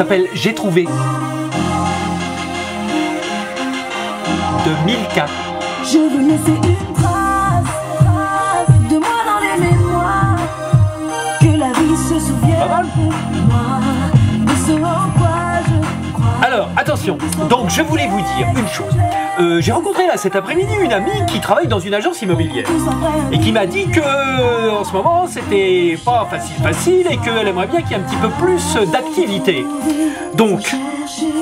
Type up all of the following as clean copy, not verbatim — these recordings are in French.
s'appelle J'ai trouvé. De Milka. Je veux laisser une trace de moi dans les mémoires, que la vie se souvienne Pas mal. de moi, de ce en quoi je crois. Alors, attention, donc je voulais vous dire une chose. J'ai rencontré là cet après-midi une amie qui travaille dans une agence immobilière et qui m'a dit que en ce moment c'était pas facile et qu'elle aimerait bien qu'il y ait un petit peu plus d'activité. Donc,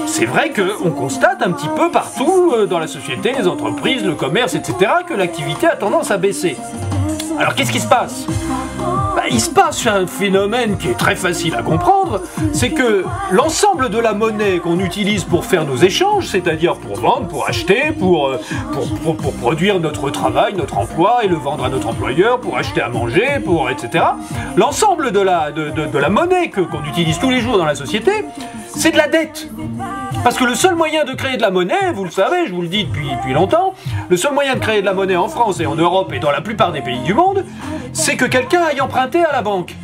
c'est vrai qu'on constate un petit peu partout dans la société, les entreprises, le commerce, etc., que l'activité a tendance à baisser. Alors qu'est-ce qui se passe ? Il se passe un phénomène qui est très facile à comprendre, c'est que l'ensemble de la monnaie qu'on utilise pour faire nos échanges, c'est-à-dire pour vendre, pour acheter, pour produire notre travail, notre emploi et le vendre à notre employeur, pour acheter à manger, etc. L'ensemble de la monnaie qu'on utilise tous les jours dans la société, c'est de la dette. Parce que le seul moyen de créer de la monnaie, vous le savez, je vous le dis depuis longtemps, le seul moyen de créer de la monnaie en France et en Europe et dans la plupart des pays du monde, c'est que quelqu'un aille emprunter à la banque.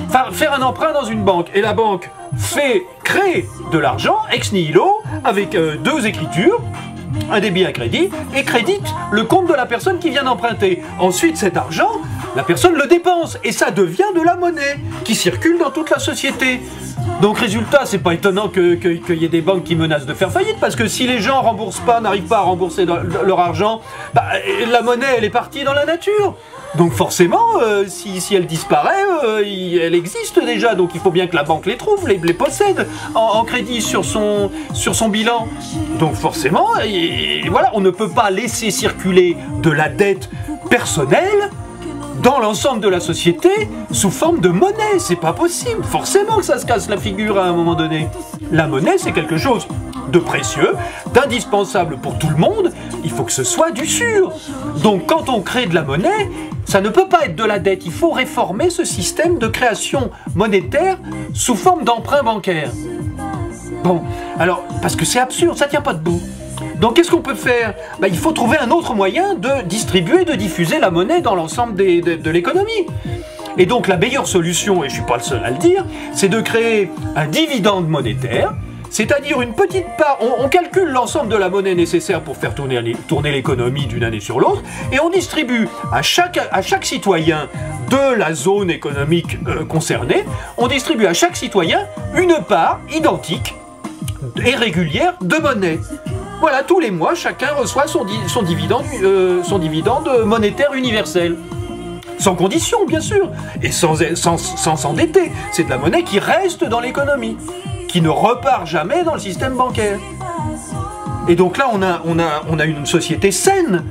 Enfin, faire un emprunt dans une banque. Et la banque crée de l'argent, ex nihilo, avec deux écritures, un débit, un crédit, et crédite le compte de la personne qui vient d'emprunter. Ensuite, cet argent, la personne le dépense, et ça devient de la monnaie qui circule dans toute la société. Donc résultat, c'est pas étonnant qu'il y ait des banques qui menacent de faire faillite, parce que si les gens n'arrivent pas à rembourser leur argent, la monnaie elle est partie dans la nature. Donc forcément, si elle disparaît, elle existe déjà, donc il faut bien que la banque les trouve, les possède en crédit sur son bilan. Donc forcément, voilà, on ne peut pas laisser circuler de la dette personnelle dans l'ensemble de la société sous forme de monnaie. C'est pas possible. Forcément que ça se casse la figure à un moment donné. La monnaie, c'est quelque chose de précieux, d'indispensable pour tout le monde. Il faut que ce soit du sûr. Donc quand on crée de la monnaie, ça ne peut pas être de la dette. Il faut réformer ce système de création monétaire sous forme d'emprunt bancaire. Bon, alors, parce que c'est absurde, ça tient pas debout. Donc qu'est-ce qu'on peut faire ? Il faut trouver un autre moyen de distribuer, de diffuser la monnaie dans l'ensemble de l'économie. Et donc la meilleure solution, et je ne suis pas le seul à le dire, c'est de créer un dividende monétaire, c'est-à-dire une petite part, on calcule l'ensemble de la monnaie nécessaire pour faire tourner l'économie d'une année sur l'autre, et on distribue à chaque citoyen de la zone économique concernée, on distribue à chaque citoyen une part identique et régulière de monnaie. Voilà, tous les mois, chacun reçoit son dividende monétaire universel. Sans condition, bien sûr, et sans s'endetter. C'est de la monnaie qui reste dans l'économie, qui ne repart jamais dans le système bancaire. Et donc là, on a une société saine.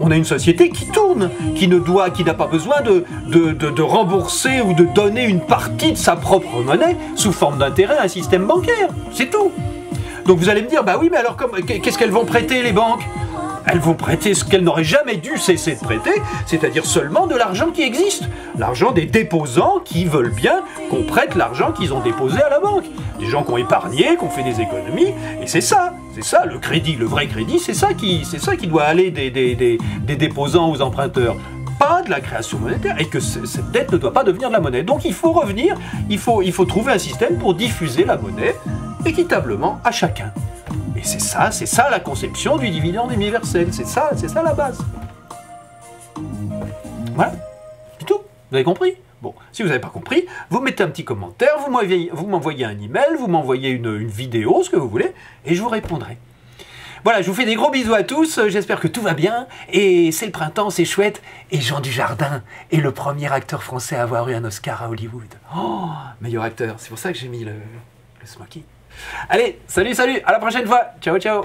On a une société qui tourne, qui n'a pas besoin de rembourser ou de donner une partie de sa propre monnaie sous forme d'intérêt à un système bancaire. C'est tout. Donc vous allez me dire, bah oui, mais alors qu'est-ce qu'elles vont prêter les banques ? Elles vont prêter ce qu'elles n'auraient jamais dû cesser de prêter, c'est-à-dire seulement de l'argent qui existe. L'argent des déposants qui veulent bien qu'on prête l'argent qu'ils ont déposé à la banque. Des gens qui ont épargné, qui ont fait des économies, et c'est ça le crédit, le vrai crédit, c'est ça qui doit aller des déposants aux emprunteurs. Pas de la création monétaire, et que cette dette ne doit pas devenir de la monnaie. Donc il faut revenir, il faut trouver un système pour diffuser la monnaie équitablement à chacun. Et c'est ça la conception du dividende universel, c'est ça la base. Voilà, c'est tout, vous avez compris ? Bon, si vous n'avez pas compris, vous mettez un petit commentaire, vous m'envoyez un email, vous m'envoyez une vidéo, ce que vous voulez, et je vous répondrai. Voilà, je vous fais des gros bisous à tous, j'espère que tout va bien, et c'est le printemps, c'est chouette, et Jean Dujardin est le premier acteur français à avoir eu un Oscar à Hollywood. Oh, meilleur acteur, c'est pour ça que j'ai mis le smoky. Allez, salut, à la prochaine fois, ciao.